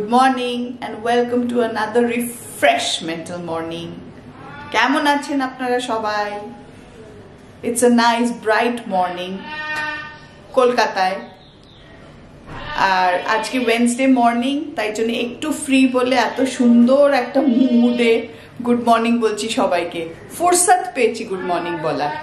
Good morning and welcome to another refreshmental morning. কেমন আছেন আপনারা সবাই? It's a nice bright morning কলকাতায়। আর আজকে ওয়েডনেসডে মর্নিং, তাই জন্য একটু ফ্রি বলে এত সুন্দর একটা মুডে গুড মর্নিং বলছি সবাইকে। ফুরসত পেয়েছি গুড মর্নিং বলার।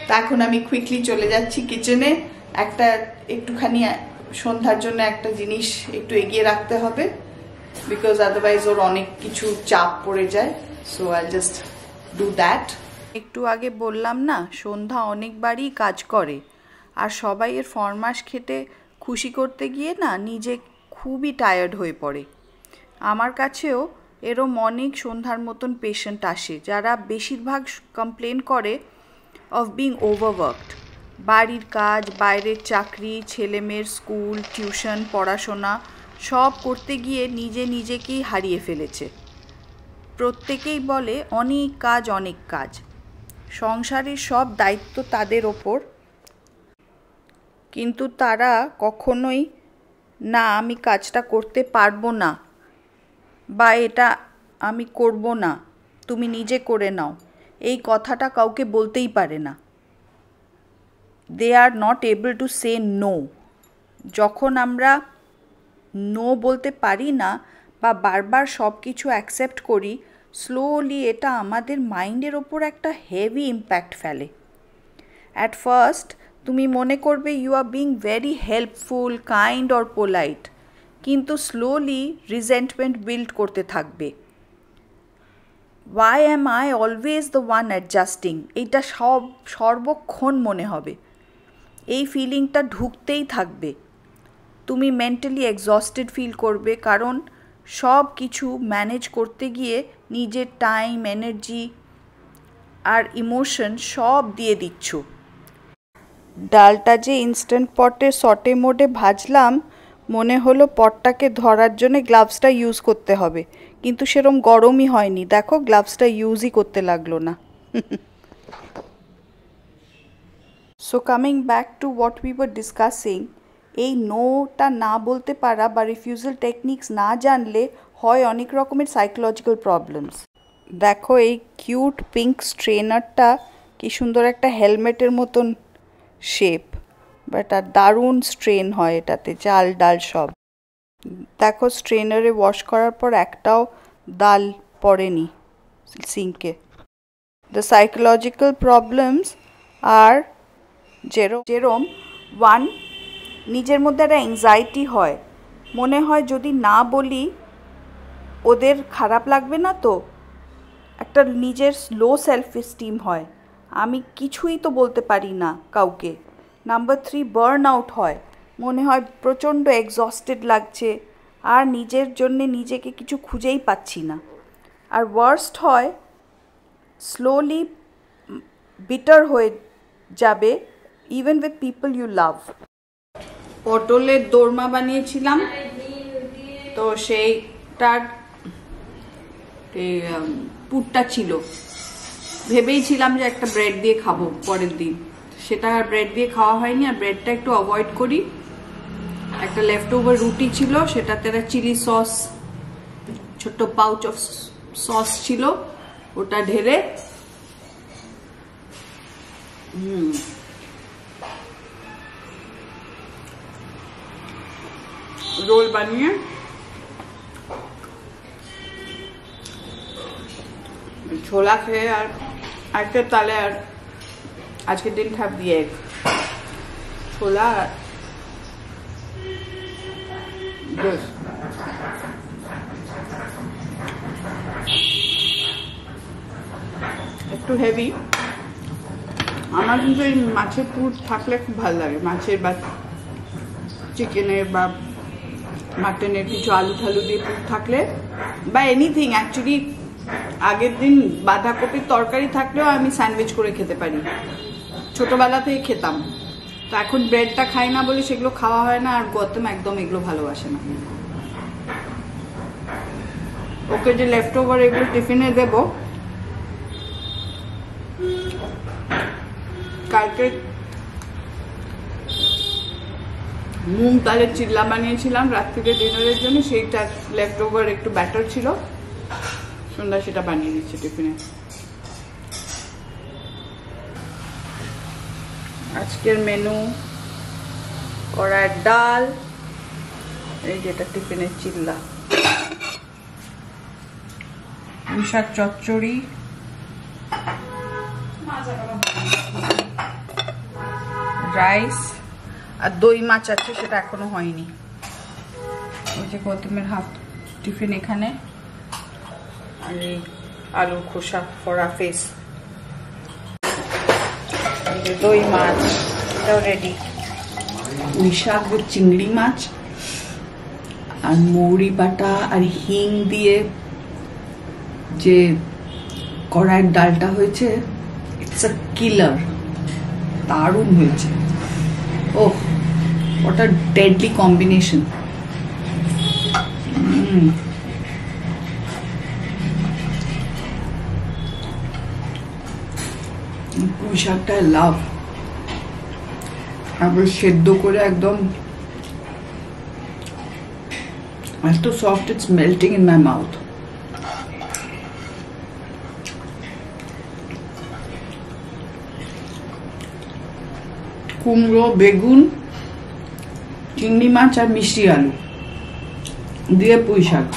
তা এখন আমি কুইকলি চলে যাচ্ছি কিচেনে। একটুখানি সন্ধ্যার জন্য একটা জিনিস একটু এগিয়ে রাখতে হবে, বিকজ আদারওয়াইজ ওর অনেক কিছু চাপ পড়ে যায়। So I just do that. একটু আগে বললাম না, সন্ধ্যা অনেকবারই কাজ করে, আর সবাই এর ফরমাস খেতে খুশি করতে গিয়ে না নিজে খুবই টায়ার্ড হয়ে পড়ে। আমার কাছেও এরম অনেক সন্ধ্যার মতন পেশেন্ট আসে, যারা বেশিরভাগ কমপ্লেন করে অফ বিং ওভারওয়ার্কড। বাড়ির কাজ, বাইরের চাকরি, ছেলেমেয়ের স্কুল, টিউশন, পড়াশোনা সব করতে গিয়ে নিজেকেই হারিয়ে ফেলেছে। প্রত্যেকেই বলে অনেক কাজ। সংসারের সব দায়িত্ব তাদের ওপর, কিন্তু তারা কখনোই না আমি কাজটা করতে পারবো না বা এটা আমি করব না, তুমি নিজে করে নাও, এই কথাটা কাউকে বলতেই পারে না। They are not able to say no. যখন আমরা নো বলতে পারি না বা বারবার সব কিছু অ্যাকসেপ্ট করি, স্লোলি এটা আমাদের মাইন্ডের ওপর একটা হেভি ইম্প্যাক্ট ফেলে। অ্যাট ফার্স্ট তুমি মনে করবে you are being very helpful, kind or polite, কিন্তু স্লোলি রিজেন্টমেন্ট বিল্ড করতে থাকবে। Why am I always the one adjusting, এইটা সর্বক্ষণ মনে হবে। এই ফিলিংটা ঢুকতেই থাকবে। তুমি মেন্টালি এক্সস্টেড ফিল করবে, কারণ সব কিছু ম্যানেজ করতে গিয়ে নিজের টাইম, এনার্জি আর ইমোশন সব দিয়ে দিচ্ছ। ডালটা যে ইনস্ট্যান্ট পটে সটে মোডে ভাজলাম, মনে হলো পটটাকে ধরার জন্য গ্লাভসটা ইউজ করতে হবে, কিন্তু সেরম গরমই হয়নি। দেখো গ্লাভসটা ইউজই করতে লাগলো না। So coming back to what we were discussing, এই নোটা না বলতে পারা বা রিফিউজাল টেকনিক্স না জানলে হয় অনেক রকমের সাইকোলজিক্যাল প্রবলেমস। দেখো এই কিউট পিঙ্ক স্ট্রেনারটা কি সুন্দর একটা হেলমেটের মতন শেপ, বাট আর দারুণ স্ট্রেন হয় এটাতে, চাল ডাল সব। দেখো স্ট্রেনারে ওয়াশ করার পর একটাও ডাল পড়েনি সিঙ্কে। দ্য সাইকোলজিক্যাল প্রবলেমস আর যেরম ওয়ান, নিজের মধ্যে একটা অ্যাংজাইটি হয়, মনে হয় যদি না বলি ওদের খারাপ লাগবে না, তো একটা নিজের লো সেলফ এস্টিম হয়, আমি কিছুই তো বলতে পারি না কাউকে। নাম্বার 3, বার্ন আউট হয়, মনে হয় প্রচণ্ড এক্সস্টেড লাগছে আর নিজের জন্যে নিজেকে কিছু খুঁজেই পাচ্ছি না। আর ওয়ার্স্ট হয়, স্লোলি বিটার হয়ে যাবে even with people you love. পটলের দোরমা বানিয়েছিলাম, তো সেইটার পুরটা ছিল, ভেবেইছিলাম যে একটা ব্রেড দিয়ে খাবো পরের দিন, সেটা আর ব্রেড দিয়ে খাওয়া হয়নি। আর ব্রেডটা একটু অ্যাভয়েড করি। একটা লেফট ওভার রুটি ছিল, সেটাতে একটা চিলি সস, ছোট্ট পাউচ অফ সস ছিল, ওটা ঢেলে রোল বানিয়ে ছোলা খেয়ে আর একটা তালে, আর আজকে ডিডন্ট হ্যাভ দি এগ, ছোলা আর একটু হেভি। আমার কিন্তু এই মাছের পুর থাকলে খুব ভালো লাগে, মাছের বা চিকেনের বা মাটনের কিছু আলু ঠালু দিয়ে পুর থাকলে, বা এনিথিং। অ্যাকচুয়ালি আগের দিন বাঁধাকপির তরকারি থাকলেও আমি স্যান্ডউইচ করে খেতে পারি, ছোটবেলা থেকে খেতাম। তো এখন ব্রেডটা খাই না বলে সেগুলো খাওয়া হয় না, আর গৌতম একদম এগুলো ভালোবাসে না। ওকে যে লেফট ওভার এগুলো টিফিনে দেব, কালকে মুগ ডালের চিল্লা বানিয়েছিলাম রাত্রিতে ডিনারের জন্য, সেইটা লেফট ওভার একটু ব্যাটার ছিল, সন্ধ্যা সেটা বানিয়ে দিচ্ছি টিফিনে। আজকের মেনু কড়াইয়ের ডাল, এই যেটা টিফিনের চিল্লা, শাক চচ্চড়ি, রাইস, আর দই মাছ আছে, সেটা এখনো হয়নি। ওই যে গৌতমের হাফ টিফিন এখানে, আর এই আলুর খোসা ফরা ফেস, দই মাছ এটাও রেডি, পুঁই শাক চিংড়ি মাছ আর মৌরি বাটা আর হিং দিয়ে যে কড়াইয়ের ডালটা হয়েছে, ইটস আ কিলার, দারুণ হয়েছে। ওহ, what a deadly combination. পুঁই শাকটা লাভ, আবার সেদ্ধ করে একদম এত soft, it's melting in my mouth. কুমড়ো, বেগুন, চিংড়ি মাছ আর মিষ্টি আলু দিয়ে পুঁই শাক,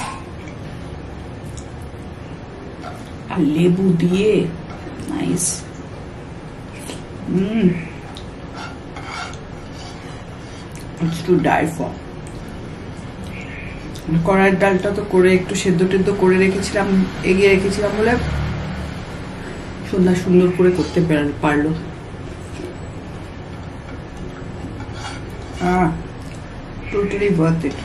আর লেবু দিয়ে nice. It's to die for. কড়াইয়ের ডালটা তো করে একটু সেদ্ধ টেদ্ধ করে রেখেছিলাম, এগিয়ে রেখেছিলাম বলে সন্ধ্যা সুন্দর করে করতে পারলো। Totally worth it.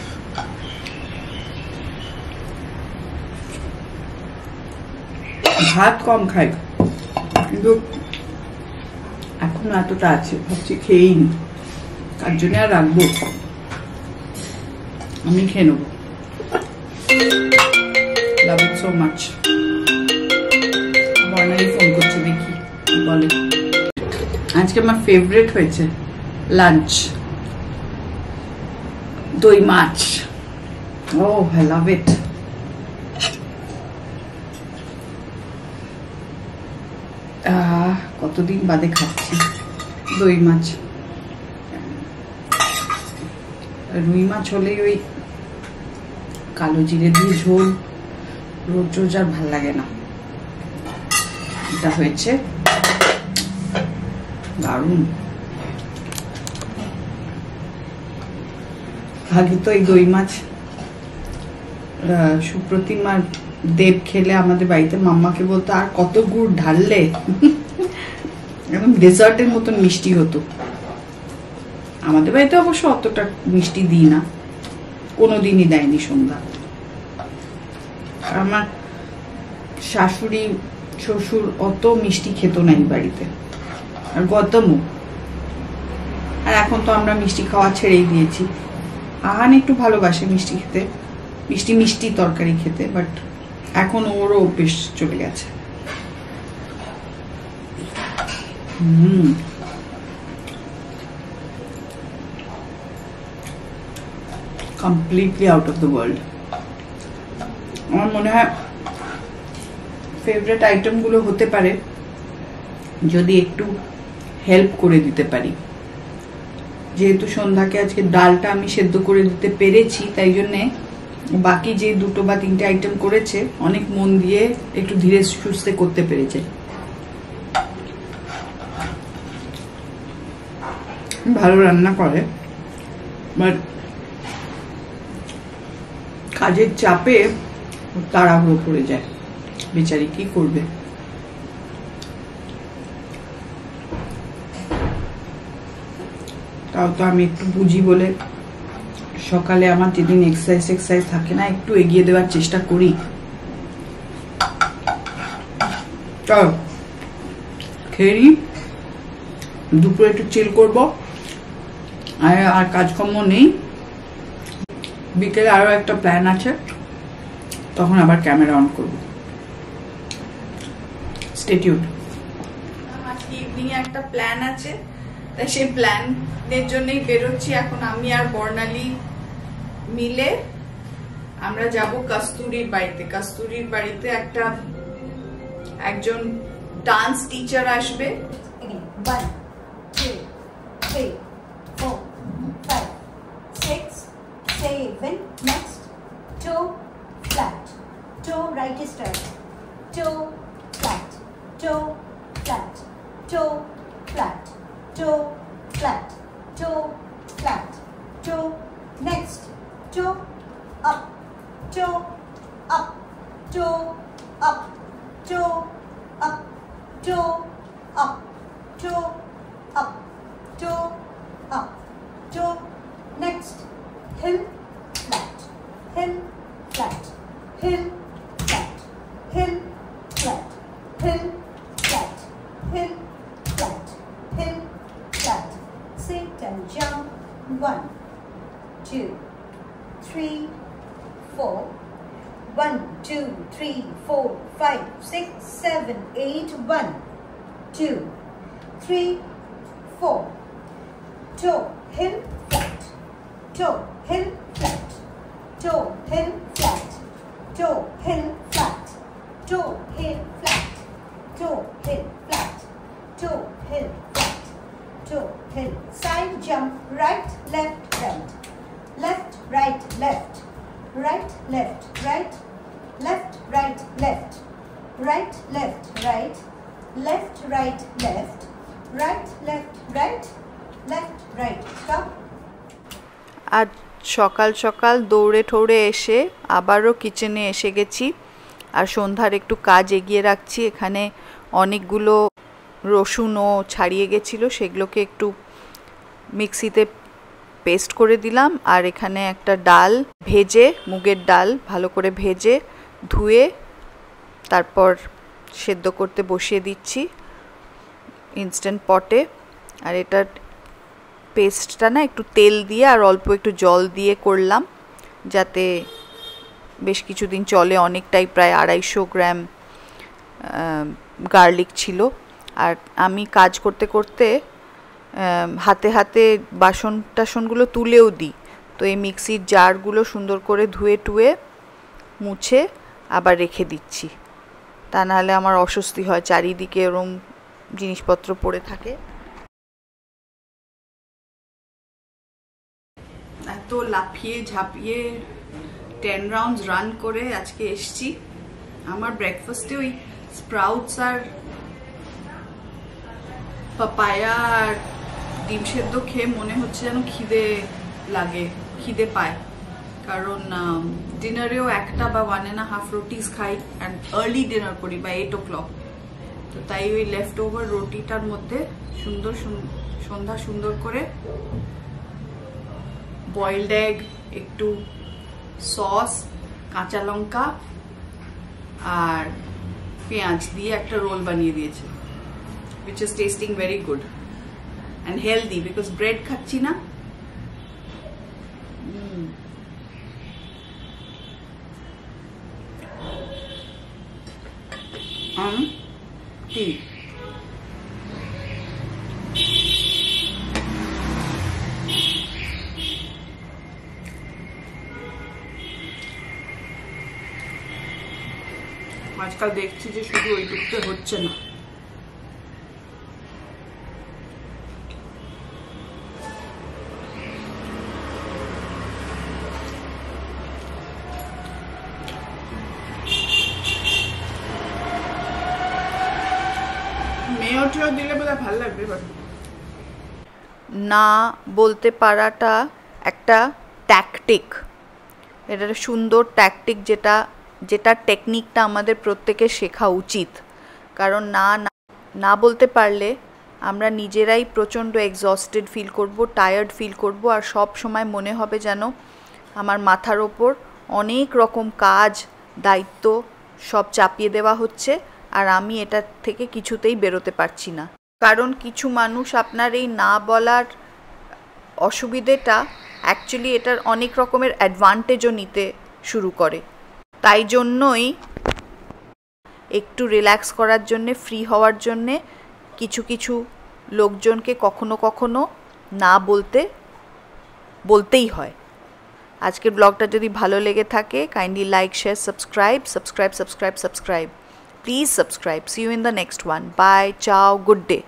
ভাত কম খাই, কিন্তু এখনো এতটা আছে, ভাবছি খেয়েই নি, কার জন্য আর রাখবো, আমি খেয়ে নেবো। Love it so much. Barnali phone করছে, দেখি কি বলে। আজকে আমার ফেভারিট হয়েছে লাঞ্চ, দই মাছ। Oh, I love it. কতদিন বাদে খাচ্ছি দই মাছ। রুই মাছ হলেই ওই কালো জিরে দিয়ে ঝোল, রোজ রোজ আর ভাল লাগে না। এটা হয়েছে দারুণ। আগে তো এই দই মাছ সুপ্রতিম আর দেব খেলে আমাদের বাড়িতে মাম্মাকে বলতো, আর কত গুড় ঢাললে, একদম ডেজার্টের মতন মিষ্টি হতো। আমাদের বাড়িতে অবশ্য অতটা মিষ্টি দিই না, কোনোদিনই দেয়নি সন্ধ্যা। আমার শাশুড়ি শ্বশুর অত মিষ্টি খেত না এই বাড়িতে, আর গৌতমও। আর এখন তো আমরা মিষ্টি খাওয়া ছেড়েই দিয়েছি। আহান একটু ভালোবাসে মিষ্টি খেতে, মিষ্টি মিষ্টি তরকারি খেতে, বাট এখন ওরও অভ্যেস চলে গেছে। Completely out of the world. আমার মনে হয় ফেভারিট আইটেম গুলো হতে পারে যদি একটু হেল্প করে দিতে পারি। যেহেতু সন্ধ্যাকে আজকে ডালটা আমি সেদ্ধ করে দিতে পেরেছি, তাই জন্যে বাকি যে দুটো বা তিনটে আইটেম করেছে অনেক মন দিয়ে একটু ধীরে সুস্থে করতে পেরেছে। ভালো রান্না করে, বাট কাজের চাপে তাড়াহুড়ো পড়ে যায়, বেচারি কি করবে। তাও তো আমি একটু বুঝি বলে সকালে আমার যেদিন এক্সারসাইজ থাকে না, একটু এগিয়ে দেওয়ার চেষ্টা করি। চলো খেয়ে নি, দুপুরে একটু চিল করবো, আর কাজকর্ম নেই। বিকেলে আরো একটা প্ল্যান আছে, তখন আবার ক্যামেরা অন করবো। Stay tuned. আজকে ইভিনিং এ একটা প্ল্যান আছে, তাই সেই প্ল্যানের জন্যই বেরোচ্ছি এখন আমি আর বর্ণালী মিলে। আমরা যাব কস্তুরীর বাড়িতে। কস্তুরীর বাড়িতে একজন ডান্স টিচার আসবে। 1 2 3 4 5 6 7 next toe flat, toe right is straight, toe flat, toe flat, toe flat, toe flat, toe flat, toe next, toe up, toe up, toe up, toe up, toe up, toe up, toe up, toe next, heel flat, heel flat, heel flat, heel flat, heel flat, heel flat, heel flat. Sit and jump. 1 2 3 4 1 2 3 4 5 6 7 8 1 2 3 4 toe heel flat, toe heel flat, toe heel flat, toe heel flat, toe heel flat, toe heel flat, toe heel flat, toe heel. Side jump, right left right, left right left, right left right, left right left, right left right, left right left, right left right, left right. Stop. আজ সকাল সকাল দৌড়ে ঠৌড়ে এসে আবারও কিচেনে এসে গেছি আর সন্ধ্যার একটু কাজ এগিয়ে রাখছি। এখানে অনেকগুলো রসুনও ছাড়িয়ে গেছিলো, সেগুলোকে একটু মিক্সিতে পেস্ট করে দিলাম। আর এখানে একটা ডাল ভেজে, মুগের ডাল ভালো করে ভেজে ধুয়ে তারপর সেদ্ধ করতে বসিয়ে দিচ্ছি ইনস্ট্যান্ট পটে। আর এটার পেস্টটা না একটু তেল দিয়ে আর অল্প একটু জল দিয়ে করলাম যাতে বেশ কিছুদিন চলে। অনেকটাই, প্রায় 250 গ্রাম গার্লিক ছিল। আর আমি কাজ করতে করতে হাতে হাতে বাসন টাসনগুলো তুলেও দিই, তো এই মিক্সির জারগুলো সুন্দর করে ধুয়ে টুয়ে মুছে আবার রেখে দিচ্ছি, তা নাহলে আমার অস্বস্তি হয়, চারিদিকে এরকম জিনিসপত্র পড়ে থাকে। এত লাফিয়ে ঝাঁপিয়ে 10 রাউন্ডস রান করে আজকে এসছি। আমার ব্রেকফাস্টে ওই স্প্রাউটস আর পাপায়া আর ডিম সেদ্ধ খেয়ে মনে হচ্ছে যেন খিদে পায়, কারণ ডিনারেও 1 বা 1.5 রুটিস খাই অ্যান্ড আর্লি ডিনার করি বা 8 o'clock। তো তাই ওই লেফট ওভার রুটিটার মধ্যে সুন্দর করে বয়েলড এগ, একটু সস, কাঁচা লঙ্কা আর পেঁয়াজ দিয়ে একটা রোল বানিয়ে দিয়েছে, which is tasting very good and healthy because bread খাচ্ছি না। টি আজকাল দেখছি যে শুধু ওইটুকুতে হচ্ছে না। মেয়োটিও দিলে বোধহয় ভালো লাগবে। না বলতে পারাটা একটা ট্যাকটিক, এটা সুন্দর ট্যাকটিক, যেটা টেকনিকটা আমাদের প্রত্যেকের শেখা উচিত। কারণ না বলতে পারলে আমরা নিজেরাই প্রচণ্ড এক্সস্টেড ফিল করব, টায়ার্ড ফিল করব, আর সব সময় মনে হবে যেন আমার মাথার ওপর অনেক রকম কাজ, দায়িত্ব সব চাপিয়ে দেওয়া হচ্ছে আর আমি এটা থেকে কিছুতেই বেরোতে পারছি না। কারণ কিছু মানুষ আপনার এই না বলার অসুবিধেটা অ্যাকচুয়ালি এটার অনেক রকমের অ্যাডভান্টেজও নিতে শুরু করে। তাই জন্যই একটু রিল্যাক্স করার জন্যে, ফ্রি হওয়ার জন্যে কিছু লোকজনকে কখনো কখনো না বলতেই হয়। আজকের ব্লগটা যদি ভালো লেগে থাকে, kindly like, share, subscribe. Please subscribe. See you in the next one. Bye. Ciao. Good day.